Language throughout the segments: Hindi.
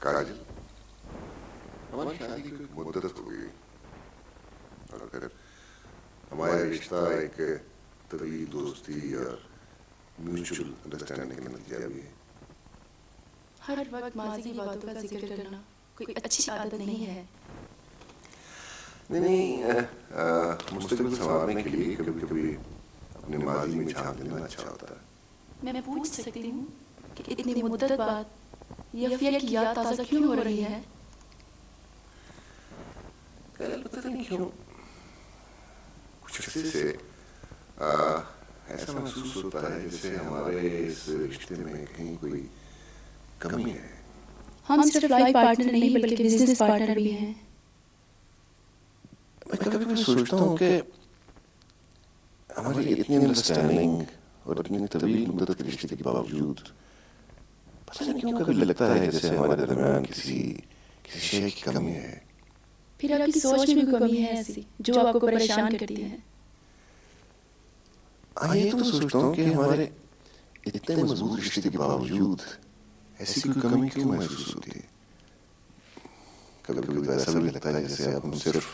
काजल, हमारी शादी को एक मुद्दत हो गई और फिर हमारा रिश्ता एक तवील दोस्ती और म्यूचुअल अंडरस्टैंडिंग का नतीजा भी है। हर वक्त माजी की बातों का जिक्र करना कोई अच्छी आदत नहीं है। नहीं, मुस्तकबिल संवारने के लिए कभी कभी अपने माजी में झांक लेना अच्छा होता है। मैं पूछ सकती हूँ कि इतनी मुद्दत बाद यह अफिया की याद ताज़ा क्यों हो रही है? पता नहीं क्यों कुछ अरसे से ऐसा महसूस होता है जैसे हमारे इस रिश्ते में कहीं कोई कमी है। हम सिर्फ लाइफ पार्टनर नहीं बल्कि बिजनेस पार्टनर भी हैं। मैं कभी कभी सोचता हूँ कि हमारी इतनी अंडरस्टैंडिंग और इतनी तवील मुद्दत के रिश्ते के बावजूद पता नहीं क्यों कभी लगता है जैसे हमारे दरमियान किसी शय की कमी है। फिर आपकी सोच में भी कमी है ऐसी जो आपको परेशान करती है? ये तो सोचता हूँ कि हमारे इतने मजबूत रिश्ते के बावजूद ऐसी कोई कमी क्यों महसूस होती है। कभी कभी तो ऐसा भी लगता है जैसे अब हम सिर्फ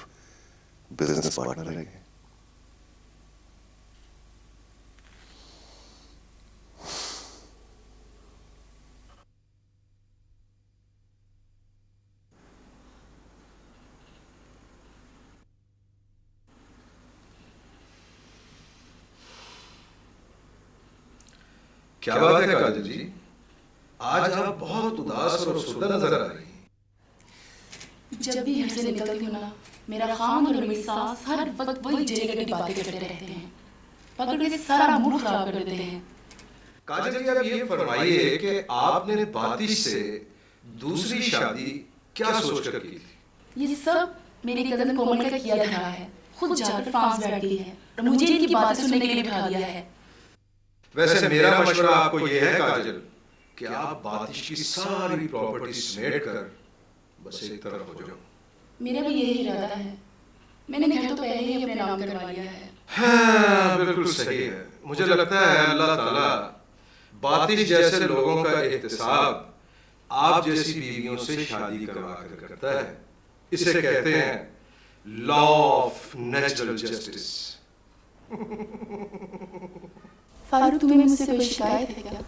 बिजनेस पार्टनर रह गए। क्या बात है काजल जी, आज आप बहुत उदास और सुरदा नजर आ रही हैं। जब भी घर से निकलती हूँ ना, मेरा खामन और मेरी सास हर वक्त वही जगह की बातें करते रहते हैं, पकड़ के सारा मूड खराब कर देते हैं। काजल जी, आप ये फरमाइए कि आपने बातिश से दूसरी शादी क्या सोचकर की थी? ये सब मेरी कजन कोमल का किया धरा है। खुद जाकर फ्रांस बैठ गई है और मुझे इनकी बातें सुनने के लिए बिठा दिया है। वैसे मेरा मशवरा आपको यह है काजल कि आप बातिश की सारी प्रॉपर्टी समेट कर बस एक तरफ हो जाओ। मेरा भी यही इरादा है। मैंने घर तो पहले ही अपने नाम करवा लिया है। हाँ, बिल्कुल सही है। मुझे लगता है अल्लाह ताला बातिश जैसे लोगों का एहतिसाब आप जैसी बीवियों से शादी करवा कर करता है। इसे कहते हैं law of natural justice. Farooq, तुम्हें मुझसे कोई शिकायत है क्या?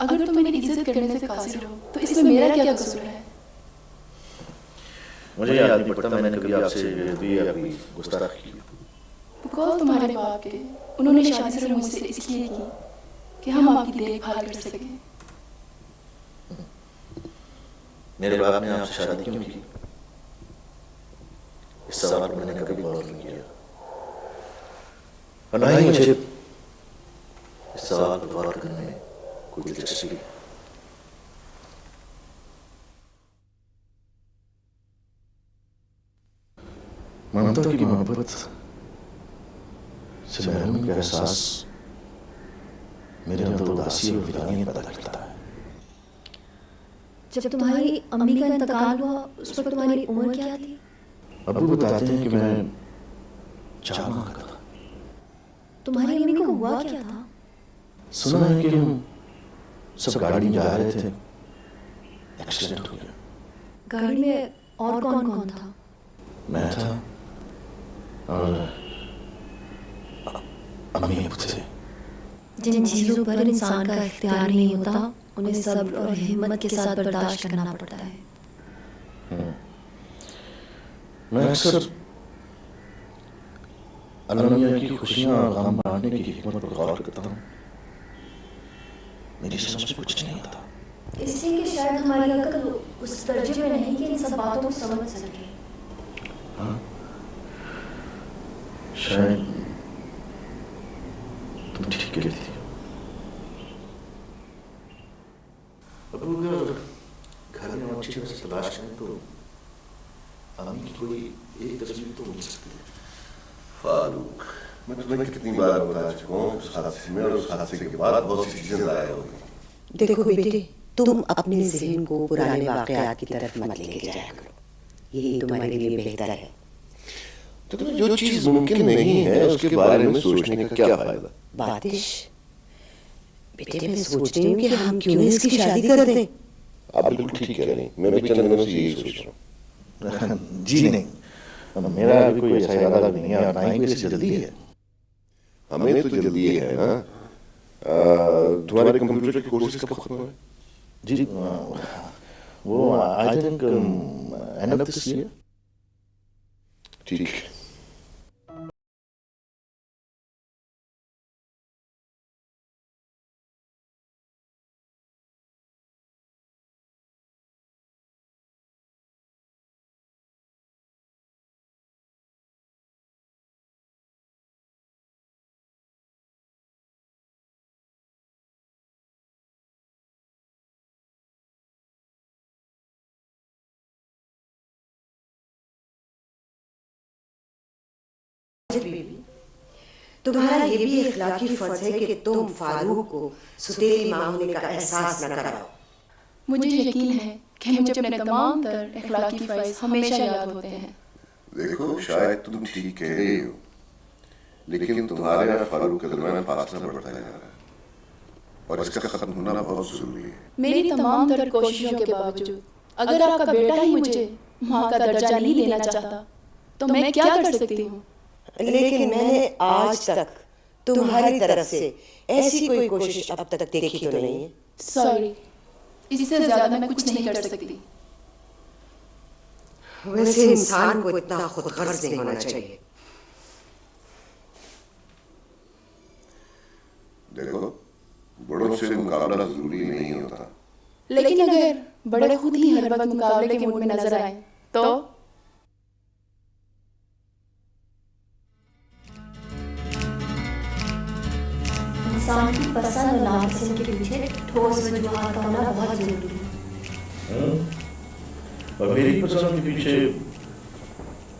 अगर तुम मेरी इज्जत करने से कासिर हो तो इसमें मेरा क्या कसूर है? मुझे याद नहीं पड़ता मैंने कभी आपसे बेअदबी या कोई गुस्ताखी की। कॉल तुम्हारे बाप के, उन्होंने शादी सिर्फ मुझसे इसलिए की कि हम आपकी देखभाल कर सकें। मेरे बाप ने आपसे शादी क्यों की? इस सवाल पर मैंने कभी गौर नहीं किया और ना ही मुझे इस सवाल पर गौर करने में कोई दिलचस्पी। ममता की मोहब्बत से महरूमी का एहसास मेरे अंदर उदासी और वीरानी पैदा करता है। जब तुम्हारी अम्मी का इंतकाल हुआ उस वक्त तुम्हारी उम्र क्या थी? अब्बू बताते हैं कि मैं 4 माह का था। तुम्हारी अम्मी को हुआ क्या था? सुना है कि हम सब गाड़ी में जा रहे थे, एक्सीडेंट हो गया। गाड़ी में और कौन कौन था? मैं था और अम्मी अब्बू थे। जिन चीजों पर इंसान का इख्तियार नहीं होता उन्हें सब्र और हिम्मत के साथ बर्दाश्त करना पड़ता है। मैं अक्सर अल्लाह की खुशियां और गम बांटने की हिकमत पर गौर करता हूँ। मेरी समझ में कुछ नहीं आता। इसलिए कि शायद हमारी अकल उस दर्जे में नहीं कि इन सब बातों को समझ सके। हाँ, शायद तुम ठीक कहती हो। अब अगर घर में अच्छी तरह से तलाश करें तो अम्मी की कोई एक तस्वीर तो मिल सकती है। फारूक, मैं तुम्हें कितनी बार बता चुका हूँ उस हादसे में और उस हादसे के बाद बहुत सी चीजें ज़ाया हो गई। देखो बेटे, तुम अपने ज़हन को पुराने वाक़यात की तरफ मत लेके जाया करो। यही तुम्हारे लिए बेहतर है। तो जो चीज मुमकिन नहीं है उसके बारे में सोचने का क्या फायदा? बातिश, बेटे मैं सोच रही हूँ कि हम क्यों ना इसकी शादी कर दें। आप बिल्कुल ठीक कह रही हैं, मैं भी चंद दिनों से यही सोच रहा हूँ। जी नहीं, मेरा अभी कोई ऐसा इरादा भी नहीं है और ना ही कोई ऐसी जल्दी है। हमें तो जल्दी है ना। तुम्हारे कंप्यूटर की कोर्सेज कब खत्म हुए? जी वो I think end of this year. ठीक है। तुम्हारा ये भी इखलाकी फर्ज है कि तुम फारूक को सुतेली माँ होने का एहसास न कराओ। मुझे यकीन है कि मुझे अपने तमाम तर इखलाकी फ़र्ज़ हमेशा याद होते हैं। देखो शायद तुम ठीक कह रही हो, लेकिन तुम्हारे और फारूक के दरमियान फासला बढ़ता जा रहा है और इसका खत्म होना बहुत जरूरी है। मेरी तमाम तर कोशिशों के बावजूद अगर आपका बेटा ही मुझे माँ का दर्जा नहीं देना चाहता तो मैं क्या कर सकती हूँ? लेकिन मैंने आज तक तुम्हारी तरफ से ऐसी कोई कोशिश अब तक देखी तो नहीं है। सॉरी, इससे ज्यादा मैं कुछ नहीं कर सकती। वैसे इंसान को इतना खुदगर्ज नहीं होना चाहिए। देखो, बड़ों से मुकाबला जरूरी नहीं होता, लेकिन अगर बड़े खुद ही हर वक्त मुकाबले के मूड में नजर आए तो इंसान की पसंद और नापसंद के पीछे ठोस वजूहात का होना बहुत जरूरी है। और मेरी पसंद के पीछे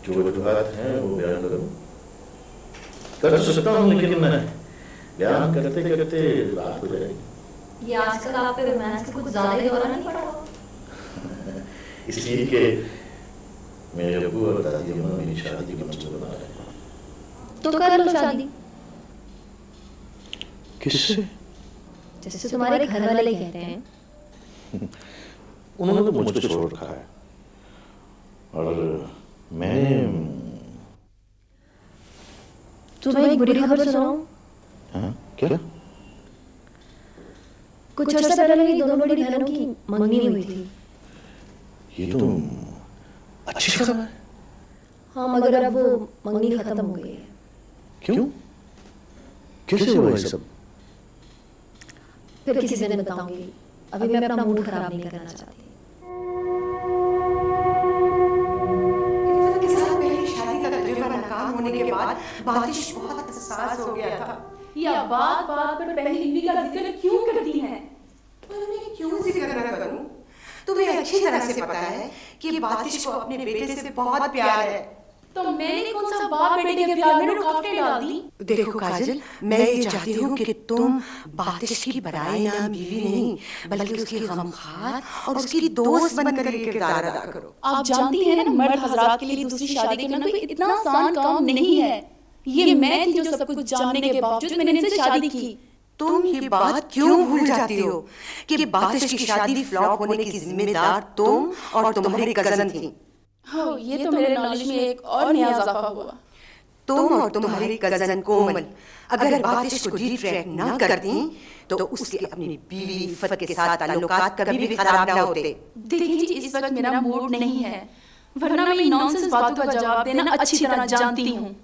जो वजूहात हैं वो बयान करूं कर तो सकता हूँ, लेकिन बयान करते करते रात हो जाएगी। ये आजकल आपके रोमांस का कुछ ज्यादा ही दौरा नहीं पड़ा? इसलिए कि मेरे अब्बू और दादी अम्मा मेरी शादी का मंसूबा बना रहे हैं। तो कर लो शादी। किससे? जैसे तुम्हारे घर वाले कहते हैं। उन्होंने तो मुझको छोड़ रखा है और मैंने तुम्हें एक बुरी खबर सुनाऊं? हाँ क्या? कुछ अर्सा पहले मेरी दोनों बड़ी बहनों की मंगनी हुई थी। ये तो अच्छी खबर है। हाँ, मगर अब वो मंगनी खत्म हो गई है। क्यों? कैसे हुआ ये सब? फिर किसी दिन बताऊंगी, अभी मैं अपना मूड खराब नहीं करना चाहती। इफ़त के साथ मेरी शादी का तजुर्बा नाकाम होने के बाद बातिश बहुत हसास हो गया था। या बात बात पर पहली बीवी का जिक्र क्यों करती हैं? पर मैं क्यों जिक्र न करूं? तुम्हें अच्छी तरह से पता है कि बातिश को अपने बेटे से बहुत प्यार है। तो मैंने कौन सा बाप बेटे के प्यार में रुकावटें डाल दी? देखो काजल, मैं ये चाहती हूँ कि तुम बातिश की बराई नाम बीवी नहीं बल्कि उसकी गमखार और उसकी दोस्त बनकर ये किरदार अदा करो। आप जानती हैं ना, मर्द हजरात के लिए दूसरी शादी करना कोई इतना आसान काम नहीं है। ये मैं थी जो सब कुछ जानने के बावजूद मैंने इनसे शादी की। तुम ये बात क्यों भूल जाती हो कि बातिश की शादी फ्लॉप होने की जिम्मेदार तुम और तुम्हारी कजन थी। हाँ, ये तो मेरे नॉलेज में एक और नया इजाफा हुआ। तुम और तुम्हारी कजन कोमल अगर बातिश को रिट्रैक्ट ना करती तो उसके अपनी बीवी इफ़त के साथ ताल्लुकात कभी भी खराब ना होते। देखिए जी, इस वक्त मेरा मूड नहीं है, वरना मैं इन नॉनसेंस बातों का जवाब देना अच्छी तरह जानती हूँ।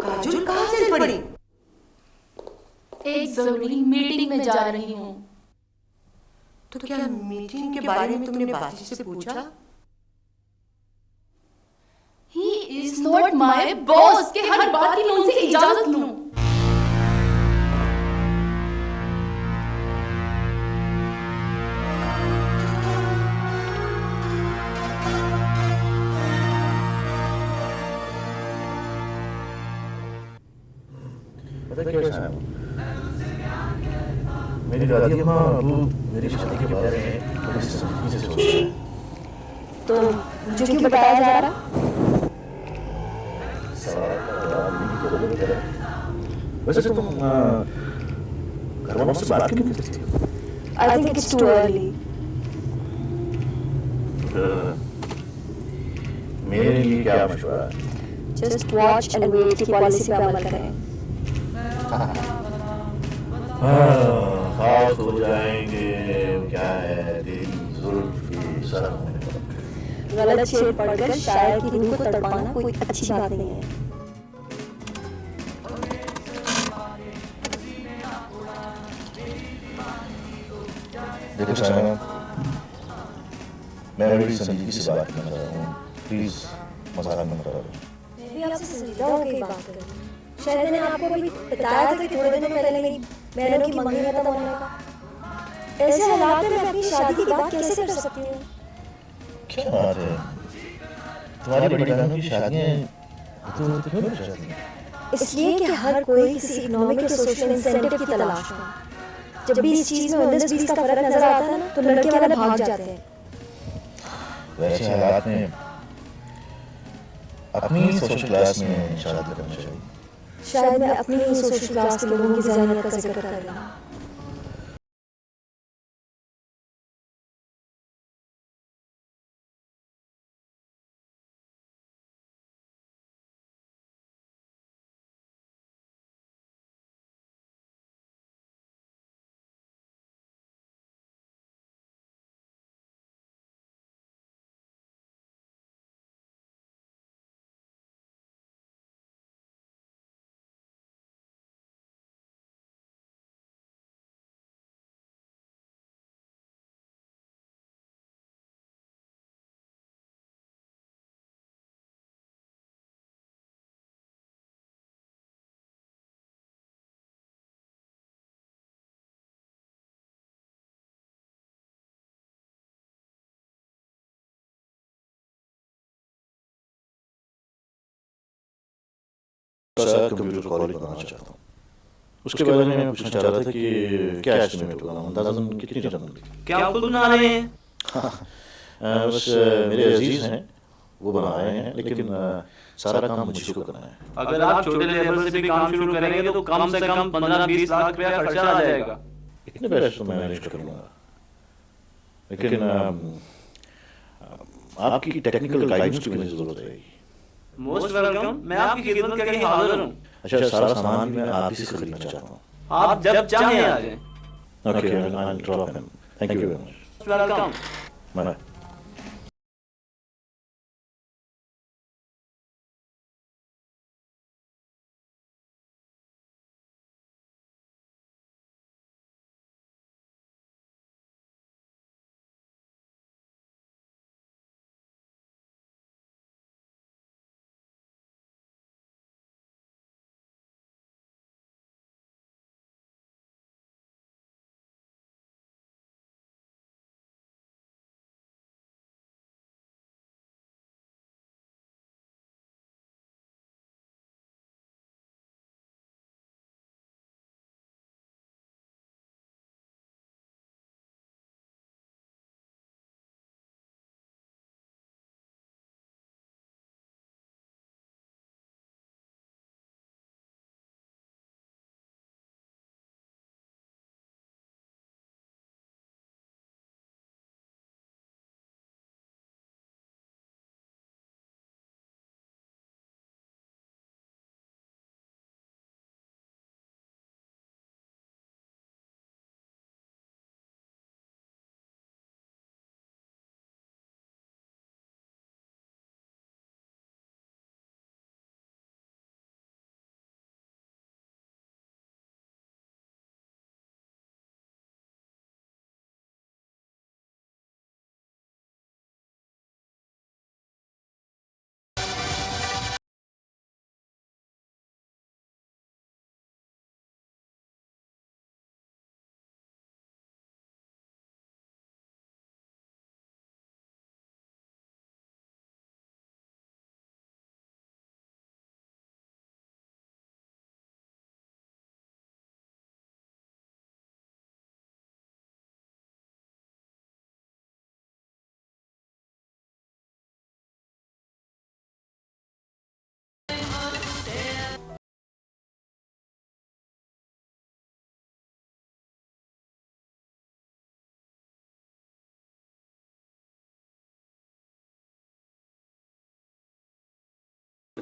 काजल कहाँ चल पड़ी? एक जरूरी मीटिंग में जा रही हूँ। तो क्या मीटिंग के बारे में तुमने बातिश से पूछा? He is not my boss के हर बात की मैं उनसे इजाजत लूं। पता क्या है, मेरी दादी अम्मा अबू मेरी शादी के बारे में बड़ी संजीदगी से सोच रहे हैं। तो मुझे क्यों बताया जा रहा? सवाल का जवाब नहीं की जरूरत है। वैसे तुम तुम मुझसे बात क्यों नहीं करती? I think it's too early. मेरे लिए क्या मशवरा है? Just watch and wait की पॉलिसी पे अमल करें. खाक हो जाएंगे, क्या है तेरी जुल्फ़ी सर मेरे पर। गलत शेर पढ़कर शायर की रूह को तड़पाना कोई अच्छी बात नहीं है. देखो साइना, मैं बड़ी संजीदगी से बात करना चाह रहा हूँ, प्लीज मजाक मत करो। मैं भी आपसे संजीदा होकर ही बात कर रही हूँ. शायद मैंने आपको अभी बताया था कि थोड़े दिनों पहले मेरी बहनों की मंगनी खत्म होने का. ऐसे हालात में मैं अपनी शादी की बात कैसे कर सकती हूँ? क्या बात है? तुम्हारी बड़ी बहनों की शादियाँ होती क्यों नहीं जाती? इसलिए कि हर कोई किसी इकोनॉमिक या सोशल इंसेंटिव की तलाश में. जब भी इस चीज में 19-20 का फर्क नजर आता है ना, तो लड़के वाले भाग जाते हैं. वैसे हालात में अपनी सोशल क्लास में शादी करना चाहिए। शायद मैं अपनी ही सोशल क्लास के लोगों की ज़हनियत का जिक्र कर रही हूँ. सर कंप्यूटर कॉलेज बनाना चाहता हूँ। उसके बारे में मैं पूछना चाह रहा था कि क्या एस्टिमेट होगा, अंदाज़न कितनी रकम होगी? क्या आप खुद बना रहे हैं? बस मेरे अजीज हैं, वो बना रहे हैं, लेकिन सारा काम मुझे को करना है। अगर आप छोटे लेवल से भी काम शुरू करेंगे तो कम से कम 15-20 लाख रुपया खर्चा आ जाएगा। इतने पैसे तो मैं मैनेज कर लूँगा, लेकिन आपकी टेक्निकल गाइडेंस की मुझे ज़रूरत रहेगी। मोस्ट वेलकम, मैं आपकी खिदमत के लिए हाजिर हूँ। अच्छा, सारा सामान मैं आप ही से खरीदना चाहता हूँ। आप जब चाहें आ जाएं। Okay, I will drop him. Thank you very much. Welcome. Bye.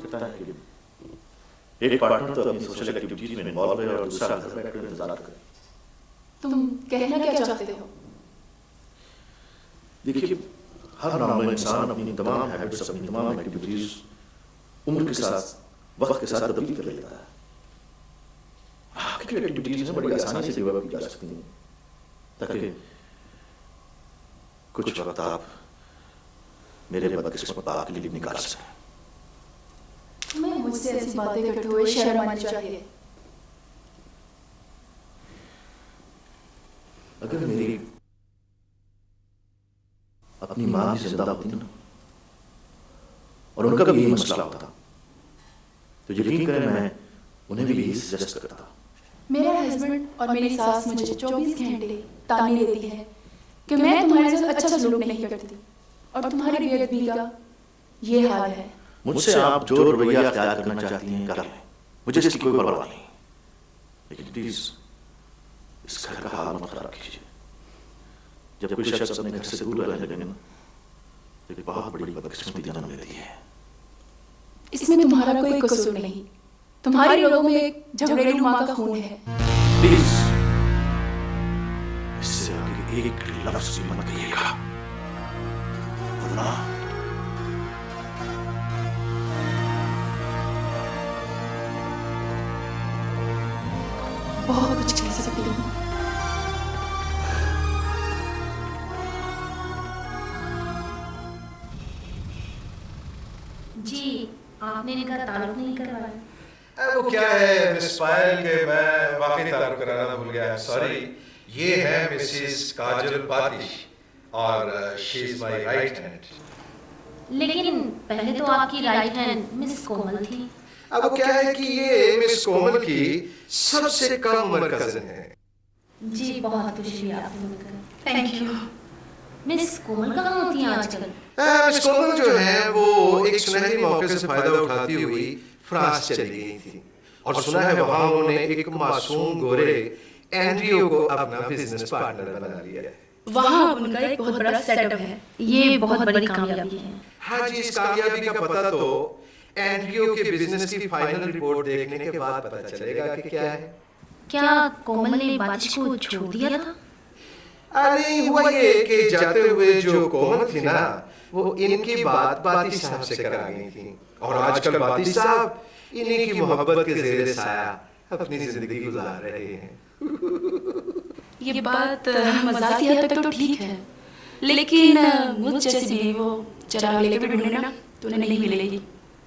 सकता है कि एक पार्टनर तो अपनी सोशल एक्टिविटीज में इन्वॉल्व है और दूसरा घर बैठकर इंतजार करे। तुम कहना क्या चाहते हो? देखिए, हर नॉर्मल इंसान अपनी तमाम हैबिट्स, अपनी तमाम एक्टिविटीज उम्र के साथ, वक्त के साथ तब्दील कर लेता है। आपकी एक्टिविटीज बड़ी आसानी से डेवलप की जा सकती हैं ताकि कुछ वक्त आप मेरे बदकिस्मत बाप के लिए निकाल सकें। तुम्हें मुझसे ऐसी बातें करते हुए शर्म आनी चाहिए। अगर मेरी अपनी माँ भी जिंदा होती ना और उनका भी यही मसला होता तो यकीन करें मैं उन्हें भी यही सजेस्ट करता। मेरा हस्बैंड और मेरी सास मुझे 24 घंटे ताने देती है कि मैं तुम्हारे साथ अच्छा सलूक नहीं करती और तुम्हारी बेअदबी का ये हाल है। मुझसे आप जो रवैया अख्तियार करना चाहती हैं कर लें, मुझे इसकी कोई परवाह नहीं, लेकिन प्लीज इस घर का हाल मत खराब कीजिए। जब कोई शख्स अपने घर से दूर रहने लगे ना तो एक बहुत बड़ी बदकिस्मती जन्म लेती है। इसमें तुम्हारा कोई कसूर नहीं, तुम्हारे लोगों में एक झगड़ेलू माँ का खून है। प्लीज इससे आगे एक लफ्ज भी मत कहिएगा, वरना बहुत कुछ कह सकती हूँ। जी, आपने इनका ताल्लुक नहीं करवाया। वो क्या है मिस पायल के मैं वाकई ताल्लुक कराना भूल गया, सॉरी। ये है मिसेस काजल बातिश और she is my right hand. लेकिन पहले तो आपकी राइट हैंड मिस कोमल थी। अब वो क्या है कि ये मिस कोमल की सबसे कम उम्र कजिन है। जी, बहुत खुशी हुई आपसे मिलकर। Thank you. मिस कोमल कहाँ होती हैं आजकल? मिस कोमल जो है वो एक सुनहरे मौके से फायदा उठाती हुई फ्रांस चली गई थी और सुना है वहाँ उन्होंने एक मासूम गोरे एंड्रियो को अपना बिजनेस पार्टनर बना लिया है। वहाँ उनका एक बहुत बड़ा सेटअप है। ये बहुत बड़ी कामयाबी है। हाँ जी, इस कामयाबी का पता तो एंड्रियो के बिजनेस की फाइनल रिपोर्ट देखने के बाद पता चलेगा कि क्या है। क्या कोमल ने बातिश को छोड़ दिया था? अरे हुआ ये कि जाते हुए जो कोमल थी ना वो इनकी बात बातिश साहब से करा गई थी और आजकल बातिश साहब इन्हीं की मोहब्बत के ज़ेरे साया अपनी जिंदगी गुजार रहे हैं। ये बात मजाक की हद तक तो ठीक है, लेकिन मुझ जैसी बीवी वो चराग लेके भी ढूंढे ना तो उन्हें नहीं मिलेगी।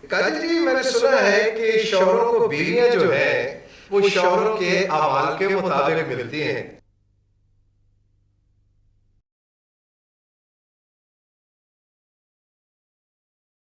काजल जी, मैंने सुना है कि शौहरों को बीवियां जो है वो शौहरों के अमाल के मुताबिक मिलती हैं।